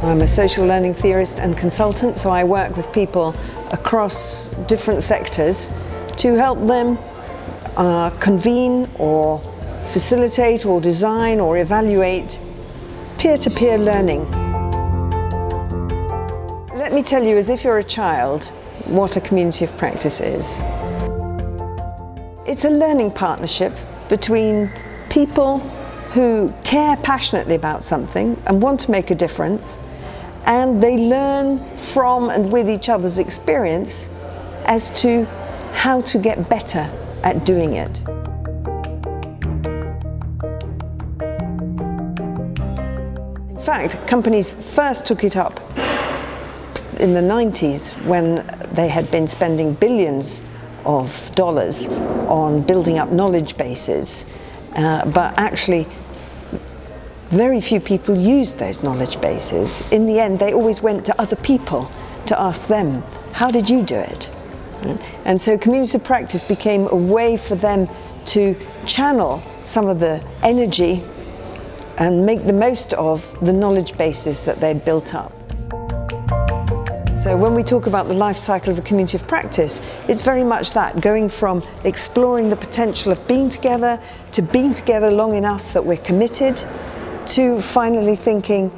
I'm a social learning theorist and consultant, so I work with people across different sectors to help them convene or facilitate or design or evaluate peer-to-peer learning. Let me tell you, as if you're a child, what a community of practice is. It's a learning partnership between people who care passionately about something and want to make a difference, and they learn from and with each other's experience as to how to get better at doing it. In fact, companies first took it up in the 90s when they had been spending billions of dollars on building up knowledge bases, but actually very few people used those knowledge bases. In the end, they always went to other people to ask them, how did you do it? And so community of practice became a way for them to channel some of the energy and make the most of the knowledge bases that they'd built up. So when we talk about the life cycle of a community of practice, it's very much that, going from exploring the potential of being together to being together long enough that we're committed, to finally thinking,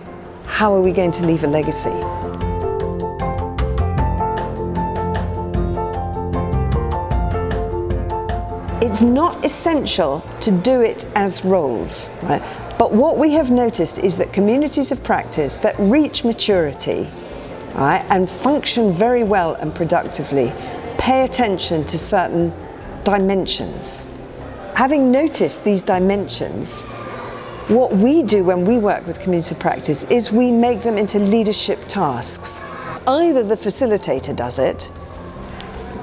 how are we going to leave a legacy? It's not essential to do it as roles, right? But what we have noticed is that communities of practice that reach maturity, right, and function very well and productively, pay attention to certain dimensions. Having noticed these dimensions, what we do when we work with community of practice is we make them into leadership tasks. Either the facilitator does it,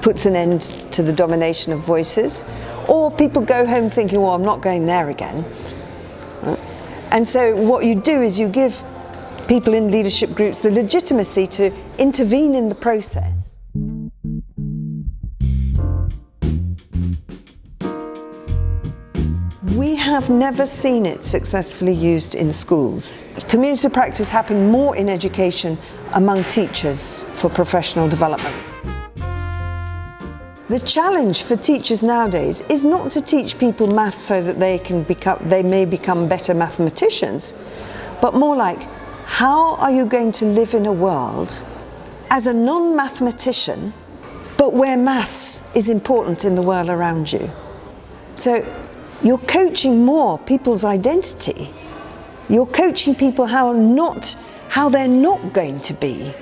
puts an end to the domination of voices, or people go home thinking, well, I'm not going there again. And so what you do is you give people in leadership groups the legitimacy to intervene in the process. We have never seen it successfully used in schools. Community practice happen more in education among teachers for professional development. The challenge for teachers nowadays is not to teach people maths so that they may become better mathematicians, but more like, how are you going to live in a world as a non-mathematician, but where maths is important in the world around you? So you're coaching more people's identity. You're coaching people how they're not going to be.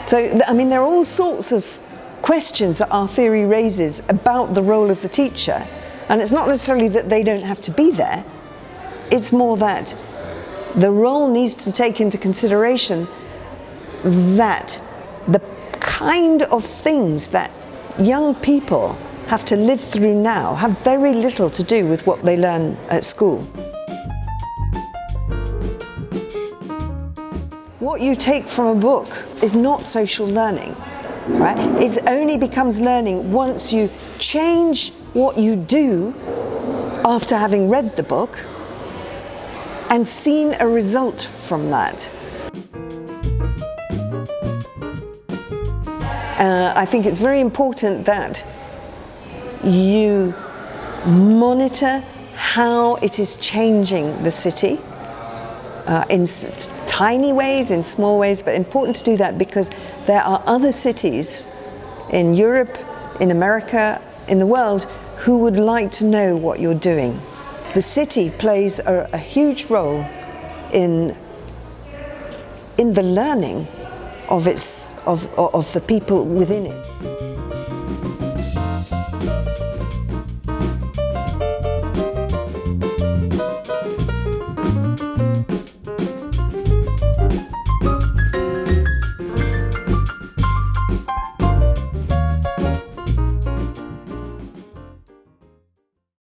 So, I mean, there are all sorts of questions that our theory raises about the role of the teacher. And it's not necessarily that they don't have to be there. It's more that the role needs to take into consideration that the kind of things that young people have to live through now have very little to do with what they learn at school. What you take from a book is not social learning, right? It only becomes learning once you change what you do after having read the book and seen a result from that. I think it's very important that you monitor how it is changing the city in tiny ways, in small ways, but important to do that because there are other cities in Europe, in America, in the world who would like to know what you're doing. The city plays a huge role in the learning of the people within it.